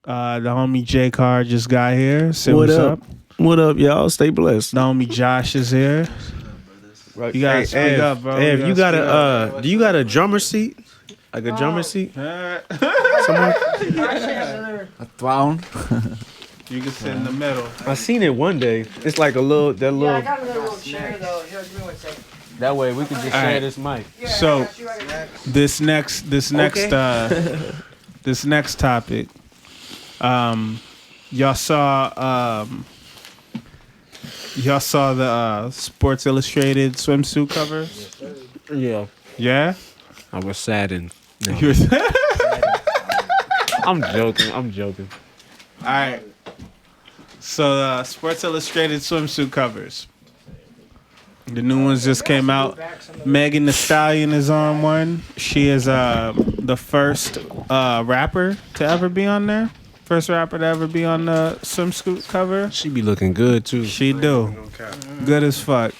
The homie J.Carr just got here. Say What what's up? up. What up, y'all? Stay blessed. The homie Josh is here. Right. You gotta speak up, bro. Ev, you got a do you got a drummer seat? Like a drummer seat? Someone? A throne. You can sit in the middle. I seen it one day. It's like a little Yeah, I got another little chair though. Here, give me one second. that way we can just All share right. this mic. Yeah, So- I got you, I got you. This next this next topic. Y'all saw the Sports Illustrated swimsuit cover? Yeah. Yeah? I was saddened. No. You were- I'm joking. All right. So Sports Illustrated swimsuit covers. The new ones just came out. Megan Thee Stallion is on one. She is the first rapper to ever be on there. First rapper to ever be on the swimsuit cover. She be looking good too. She do. Good as fuck.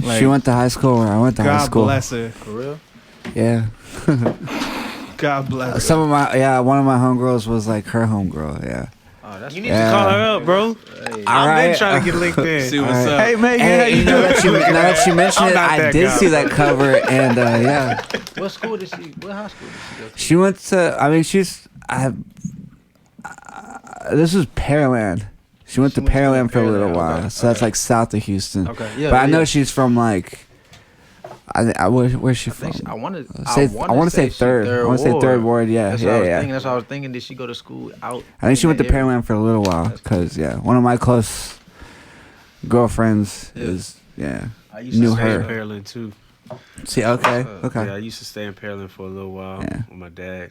Like, She went to high school where I went to high God school. bless her. For real? Yeah. God bless her. Some of my one of my homegirls was like her homegirl. Yeah. You need to call her up, bro. I've been trying to get linked in. See what's up. Hey, Megan, how Hey, you now that you mentioned I'm it, not I that did guy. see that cover, and yeah, What school did she? What high school did she go to? she went to. I mean, this was Pearland. She went to Pearland for a little while, so that's like south of Houston. Okay, yeah. But I know yeah. she's from like. Where's she I from? think I wanted. I want to say third. I want to say third ward. Yeah, That's what I was yeah. thinking. That's what I was thinking. Did she go to school out? I think she in went to that area? Pearland for a little while because one of my close girlfriends Yeah. is I used knew to stay in her. Pearland too. See, okay. Yeah, I used to stay in Pearland for a little while Yeah. with my dad.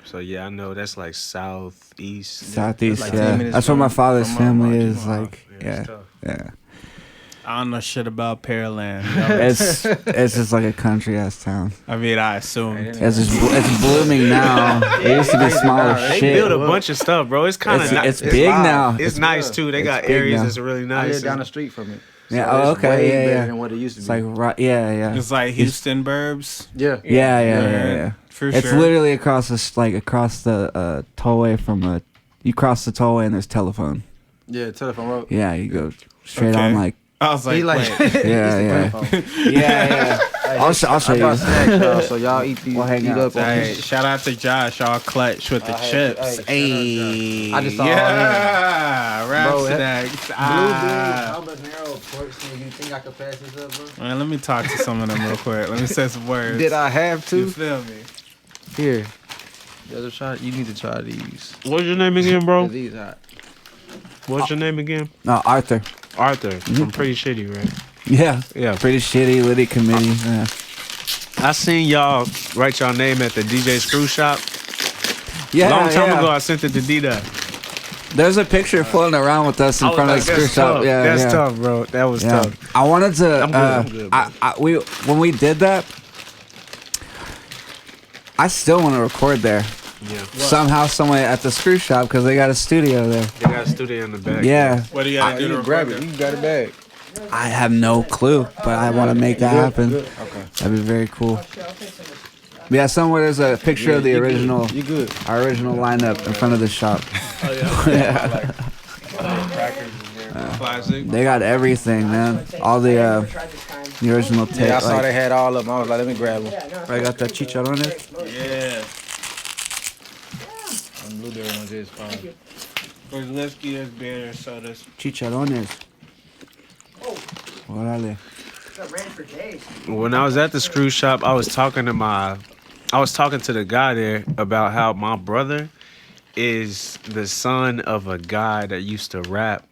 So yeah, I know that's like southeast. Southeast. Like 10 Yeah, minutes that's where my from- father's from family Marquee. is. Like, Yeah, it's yeah, tough. yeah. I don't know shit about Pearland. It's just like a country ass town. I mean, I assumed. It's blooming now. It used to be small as They shit. build a bunch of stuff, bro. It's kind of It's big loud. now. It's nice too. They got big areas now. that's really I nice. live down the street from it. Yeah, So oh, it's okay, way yeah, better yeah. than what it used to It's be. like right, yeah. It's like Houston burbs. Yeah. Yeah. For It's sure. literally across the tollway from you cross the tollway and there's telephone. Yeah, telephone road. Yeah, you go straight Okay. on like I was like, He like, wait. yeah. I'll show I you. brought snacks, y'all, so y'all eat these. We'll hang eat out. up on Hey, these. shout out to Josh, all clutch with the chips. Hey, I just saw Yeah, rap Bro, snacks. Blueberry, habanero, pork steak. You think I could pass this up, bro? Man, let me talk to some of them real quick. Let me say some words. Did I have You to? feel me? Here. You need to try these. What's your name again, bro? These hot. What's your name again? No, Arthur. Arthur. I'm pretty shitty, right? Yeah. Yeah. Pretty shitty litty committee. Yeah. I seen y'all write y'all name at the DJ Screw Shop. Yeah, Long time yeah. ago, I sent it to DDot. There's a picture floating around with us in I was front like, of the screw that's shop. tough. Yeah, That's yeah. tough, bro. That was Yeah. tough. I wanted to. I'm good, bro. When we did that, I still want to record there. Yeah. Somehow, somewhere at the screw shop because they got a studio there. They got a studio in the back. Yeah, What do you gotta do to grab record it. You got it back. I have no clue, but I want to make that happen. Okay. That'd be very cool. Yeah, somewhere there's a picture of the original, You good? our original lineup in front of the shop. Classic. They got everything, man. All the original tape. Yeah, I saw like, they had all of them. I was like, let me grab one. I got that chicharrones. Yeah. Blueberry ones is fine. There's whiskey, there's beer, there's sodas. Chicharrones. Órale. That ran for days. When I was at the Screw Shop, I was talking to the guy there about how my brother is the son of a guy that used to rap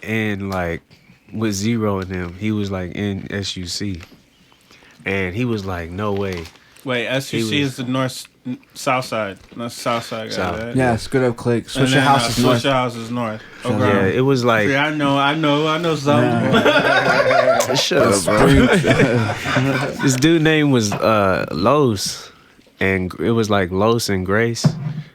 and like with Zero in him. He was like in SUC. And he was like, no way. Wait, SUC is the south side. Not south side guy, South. right? Yeah, Screwed Up Click. And Switch then, Your House is north. Switch House is north. Okay. Yeah, it was like See, I know something. shut up, bro. This dude name was Los, and it was like Los and Grace.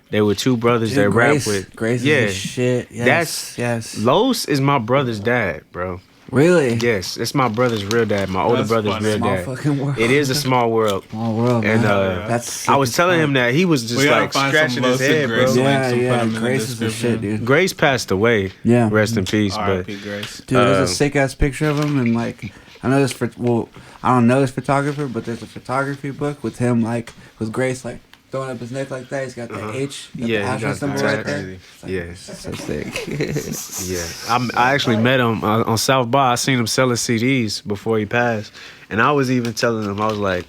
They were two brothers that rap with. Grace yeah, is shit. Yes, yes. Los is my brother's dad, bro. Really? Yes, it's my brother's real dad. My older That's brother's funny. real Small dad. fucking world. It is a small world. Small world, And man. That's I was sick as telling fuck. him that he was just We gotta like find some scratching his Los head, bro. Grace links Yeah, and put yeah. them in the Grace is the description. shit, dude. Grace passed away. Yeah. Rest in peace. But R.I.P. Grace. Dude, there's a sick ass picture of him, and like, I know this I don't know this photographer, but there's a photography book with him, like, with Grace, like, throwing up his neck like that. He's got the H, got the yeah, he asterisk got the symbol right tag. there. It's like, Yeah. so sick. Yeah, I actually met him on South by. I seen him selling CDs before he passed, and I was even telling him, I was like,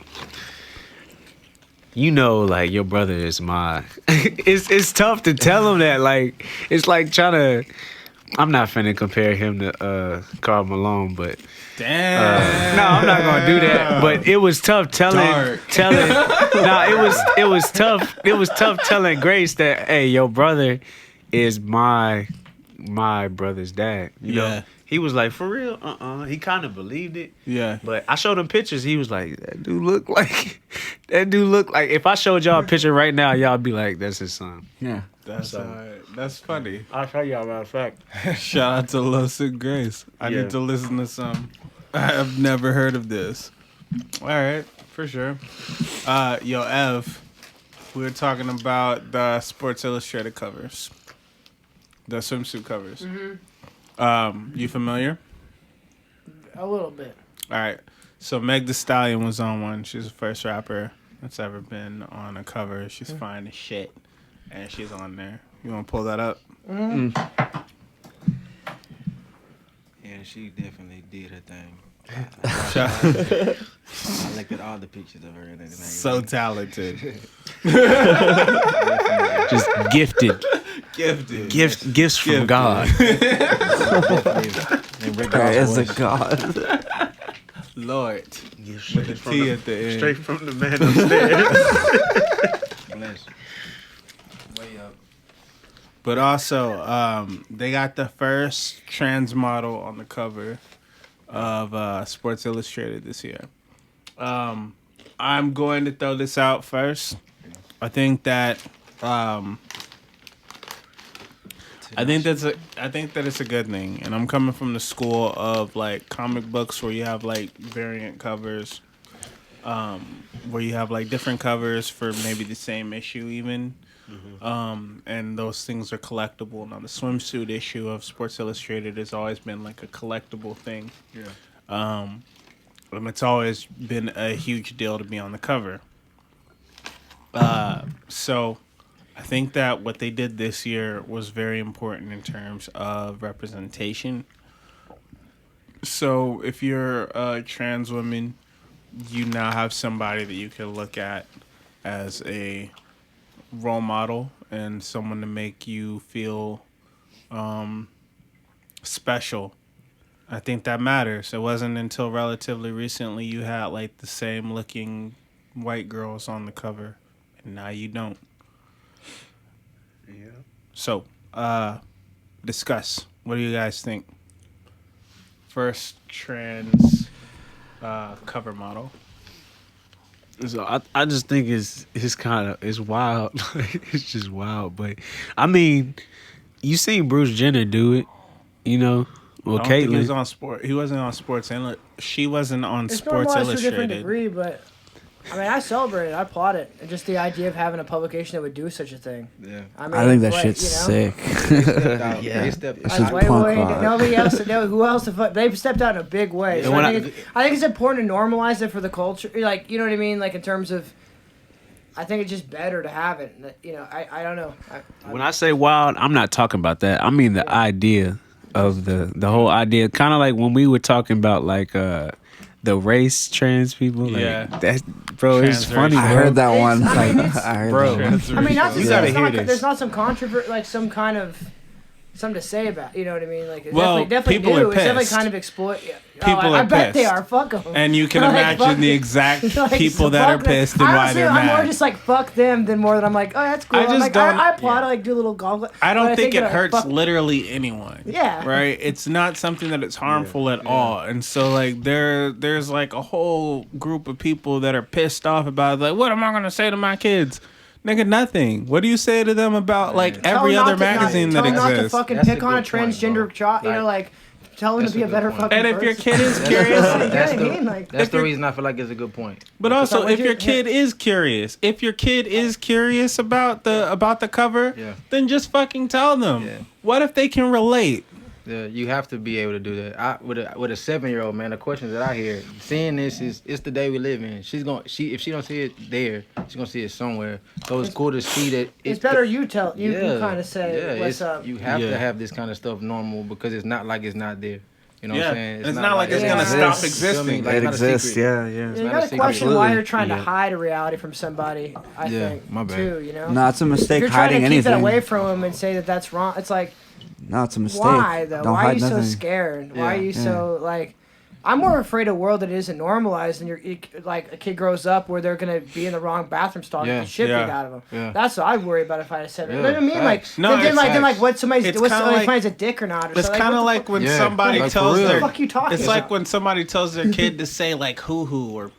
you know, like your brother is my. It's tough to tell him that. Like it's like trying to. I'm not finna compare him to Karl Malone, but Damn. no, I'm not gonna do that. But it was tough telling. Dark. It was tough. It was tough telling Grace that, hey, your brother is my brother's dad. You Yeah. know, he was like, for real? He kind of believed it. Yeah. But I showed him pictures. He was like, that dude look like. If I showed y'all a picture right now, y'all be like, that's his son. Yeah. That's funny. I'll tell y'all matter of fact. Shout out to Los Grace. I Yeah. need to listen to some. I have never heard of this. All right, for sure. Yo, Ev, we were talking about the Sports Illustrated covers, the swimsuit covers. You familiar? A little bit. All right. So Meg Thee Stallion was on one. She's the first rapper that's ever been on a cover. She's fine as shit, and she's on there. You want to pull that up? Yeah, she definitely did her thing. Shout- I looked at all the pictures of her and everything. So talented. Just gifted. Gifted. Gifts from God. There is a God. Lord. With a T at the end. Straight from the man upstairs. Bless. Way up. But also, they got the first trans model on the cover of Sports Illustrated this year. I'm going to throw this out first. I think that I think that it's a good thing, and I'm coming from the school of like comic books where you have like variant covers, where you have like different covers for maybe the same issue even. And those things are collectible. Now the swimsuit issue of Sports Illustrated has always been like a collectible thing. And it's always been a huge deal to be on the cover. So I think that what they did this year was very important in terms of representation. So if you're a trans woman, you now have somebody that you can look at as a role model and someone to make you feel special. I think that matters. It wasn't until relatively recently you had like the same looking white girls on the cover, and now you don't. Yeah. So, discuss. What do you guys think? First trans cover model. So I just think it's wild. It's just wild. But I mean, you seen Bruce Jenner do it, you know? Well, I don't think he was Caitlyn. on sport. He wasn't on Sports she wasn't on It's Sports normalized to a different Illustrated. degree, but I mean, I celebrate it. I applaud it. And just the idea of having a publication that would do such a thing. Yeah. I mean, I think that like, shit's sick. They stepped It's out. just Like, punk way, rock. nobody else to know. Who else? They've stepped out in a big way. And So when I think it's important to normalize it for the culture. Like, you know what I mean? Like in terms of, I think it's just better to have it. You know, I don't know. When I say wild, I'm not talking about that. I mean the idea of the whole idea. Kind of like when we were talking about like the race trans people. Like, Yeah. that, bro, it's Transracial. funny, bro. I heard that It's- one. I mean, Like, it's- I heard Bro. that one. I mean, not to You say gotta it's hear not, this. there's not some controversy, like some kind of something to say about. You know what I mean? Like, it's Well, definitely people new. are It's definitely pissed. kind of exploit. Yeah. People I are bet they pissed. are. Fuck them. And you can Like, imagine fuck the them. exact Like, people so that are fuck them. pissed and why Honestly, they're I'm more mad. just like fuck them than more than I'm like, oh, that's cool. I I'm just like, don't- I applaud. I like do a little gauntlet. I don't but think it that, hurts fuck- literally anyone. Yeah. Right? It's not something that it's harmful at all. And so like there's like a whole group of people that are pissed off about like, what am I gonna say to my kids? Nigga, nothing. What do you say to them about like Tell every them other not to- magazine tell that them not to exists? fucking That's pick a on a good point, transgender bro. child. You know, Like- like tell him That's to be a a good better point. fucking And if person. your kid is You curious, know what I mean? Like, That's If the you're- reason I feel like it's a good point. but also like, if your kid is curious, about the cover, Yeah. then just fucking tell them. Yeah. What if they can relate? Yeah, you have to be able to do that. With a 7-year-old, man, the questions that I hear, seeing this it's the day we live in. If she don't see it there, she's gonna see it somewhere. So it's cool to see that. it's better you tell you kind of say what's it's, up. You have Yeah. to have this kind of stuff normal because it's not like it's not there. You know what I'm saying? It's not like it's gonna Yeah. stop Exists. existing. Like, It not a exists. secret. Yeah. You not a gotta secret. question why Absolutely. you're trying to Yeah. hide a reality from somebody. I Yeah, think my bad. too. You know. No, it's a if mistake you're trying to hiding keep anything. it away from him and say that that's wrong, it's like No, it's a mistake. why though? Don't Why are hide you so nothing. scared? Why are Yeah. you so like? I'm more afraid of a world that isn't normalized, and like a kid grows up where they're gonna be in the wrong bathroom stall, Yeah. get the shit Yeah. beat out of them. Yeah. That's what I'd worry about if I had said it. Yeah, You know what I mean? facts. Like, No, then it's like facts. what somebody's It's what's kinda somebody like- finds a dick or not. Or It's something. kind of what the like when Yeah, somebody like, for tells real. their. What the fuck you talking It's about? like when somebody tells their kid to say like hoo hoo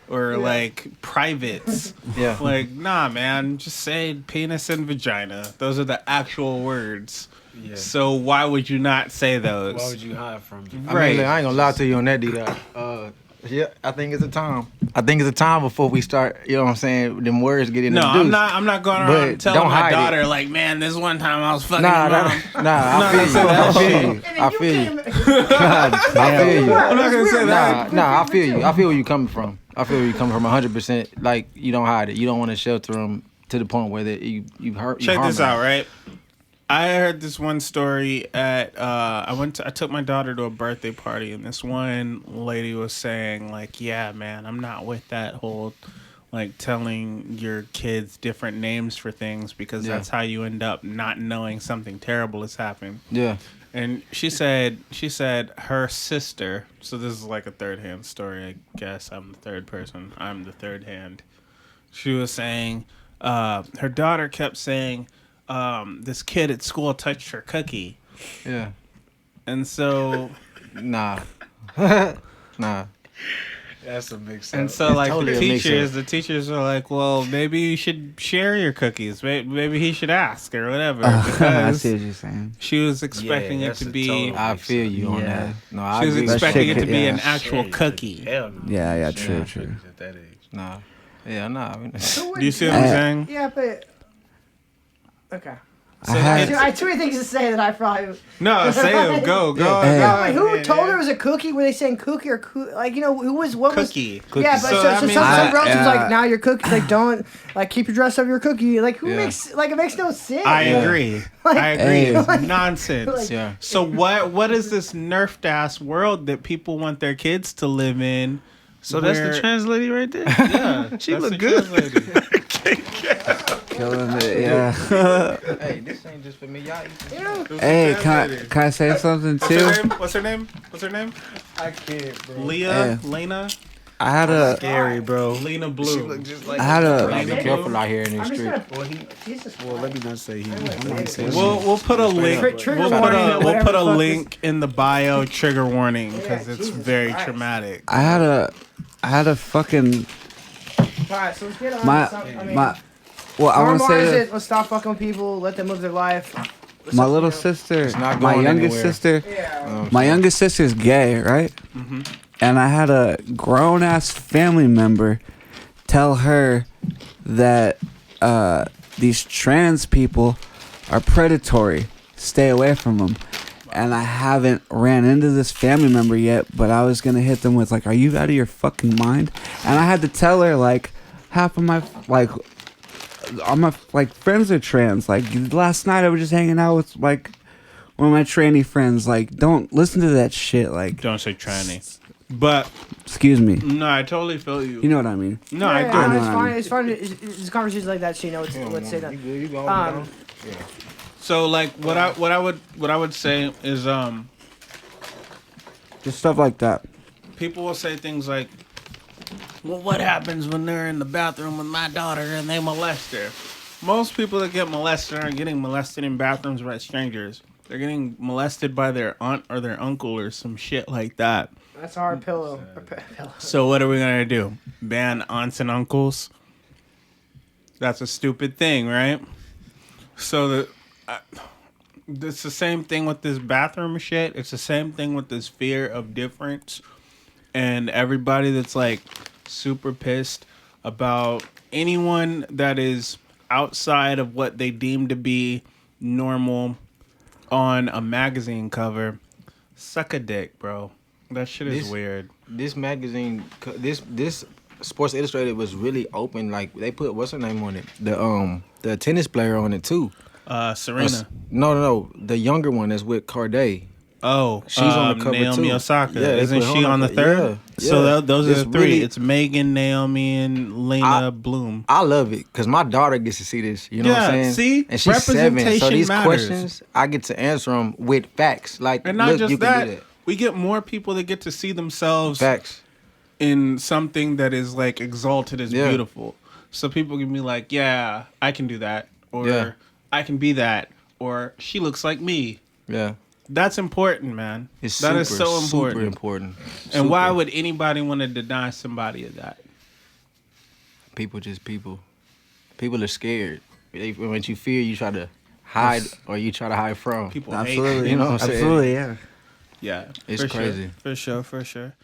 or like privates. Yeah. Like, nah, man, just say penis and vagina. Those are the actual words. Yeah. So why would you not say those? Why would you hide from it? I mean, look, I ain't gonna lie to you on that, DDot. Yeah, I think it's a time. I think it's a time before we start. You know what I'm saying? Them words get No, introduced. I'm not going But around telling don't my hide it. daughter like, man, this one time I was fucking Nah, your mom. I feel you. I feel you. I feel you. I feel you. I'm not gonna say that. Nah, I feel you. I feel where you coming from. I feel where you coming from 100%. Like, you don't hide it. You don't want to shelter them to the point where that you hurt. Check this out, right? I heard this one story at I took my daughter to a birthday party, and this one lady was saying like, yeah, man, I'm not with that whole like telling your kids different names for things because Yeah. that's how you end up not knowing something terrible has happened. Yeah. And she said her sister, so this is like a third hand story, I guess. I'm the third person. I'm the third hand. She was saying her daughter kept saying this kid at school touched her cookie. Yeah. And so Nah. Nah. That's a mix and up. so It's like totally a mix-up. the teachers are like, well, maybe you should share your cookies. Maybe he should ask or whatever. I Because see what you're saying. she was expecting it that's to a be total- I feel you on Yeah. that. No, I she was agree. expecting shit it to could- be yeah. an actual Shit, cookie. Hell no. Yeah, Shit, true. cookies at that age. Nah. Yeah, nah. I mean, Do you see what I'm saying? Yeah, but okay. So I had- it's- I have too many things to say that I probably. No, say it. Go. Hey. No, wait, who told her it was a cookie? Were they saying cookie or like who was what Cookie. was? Yeah, but So so, that so means- some I- relatives yeah. like now your cookie like don't like keep your dress up your cookie like who Yeah. makes like it makes no sense. I Yeah. agree. Like- I agree. Hey. It's nonsense. Like- yeah. So what is this nerfed ass world that people want their kids to live in? So that's where- the trans lady right there? Yeah, She that's look the good. trans lady. Killing it. Yeah. Hey, this ain't just for me. Y'all eat You know? Hey, can I say something too? What's her name? What's her name? I can't, bro. Leah, Hey. Lena, I had a Scary, bro. Lena She Blue. look just like I had a Be careful out here in I'm these just streets. gonna. Jesus Well, let me not say he. I'm not Christ. saying We'll put a link. Tri- trigger We'll put warning a or we'll whatever put a the fuck link in the bio. Trigger warning because Yeah, it's Jesus very Christ. traumatic. I had a fucking Alright, so let's get on. my to something. I mean, my. Well, I want to normalize say that it. Let's stop fucking with people. Let them live their life. my little sister, not my going youngest anywhere. sister, Yeah. my youngest sister's gay, right? Mm-hmm. And I had a grown ass family member tell her that these trans people are predatory. Stay away from them. And I haven't ran into this family member yet, but I was gonna hit them with like, "Are you out of your fucking mind?" And I had to tell her like, half of my like, all my like friends are trans. Like last night, I was just hanging out with like one of my tranny friends. Like, don't listen to that shit. Like, Don't say tranny. But excuse me. no, I totally feel you. You know what I mean? No, I Yeah, do. I know it's what I fine. mean. It's fun. It's conversations like that. So you know what's say that. You good? You going Um, So like what I would say is Just stuff like that. people will say things like, well, what happens when they're in the bathroom with my daughter and they molest her? Most people that get molested aren't getting molested in bathrooms by strangers. They're getting molested by their aunt or their uncle or some shit like that. That's our pillow. So what are we going to do? Ban aunts and uncles? That's a stupid thing, right? So it's the same thing with this bathroom shit. It's the same thing with this fear of difference, and everybody that's like super pissed about anyone that is outside of what they deem to be normal on a magazine cover. Suck a dick, bro. That shit is weird. This magazine, this Sports Illustrated was really open. Like they put what's her name on it? The tennis player on it too. Serena. No, the younger one that's with Corday. Oh, she's on the cover Naomi too. Osaka. Yeah, Isn't she on the third? Yeah. So those are the three. Really, it's Megan, Naomi, and Lena Bloom. I love it because my daughter gets to see this. You know what I'm saying? See, and she's 7, so representation these matters. questions I get to answer them with facts. Like, And not look, just you can do that, that. we get more people that get to see themselves Facts. in something that is like exalted as Yeah. beautiful. So people can be like, yeah, I can do that. Or Yeah. I can be that. Or she looks like me. Yeah. That's important, man. It's That super, is so important. super important. And why Super. would anybody want to deny somebody of that? People just people? People are scared. When you fear, you try to hide or you try to hide from. People Absolutely. hate. You know what I'm saying? Absolutely, yeah. Yeah. It's for crazy. Sure. For sure.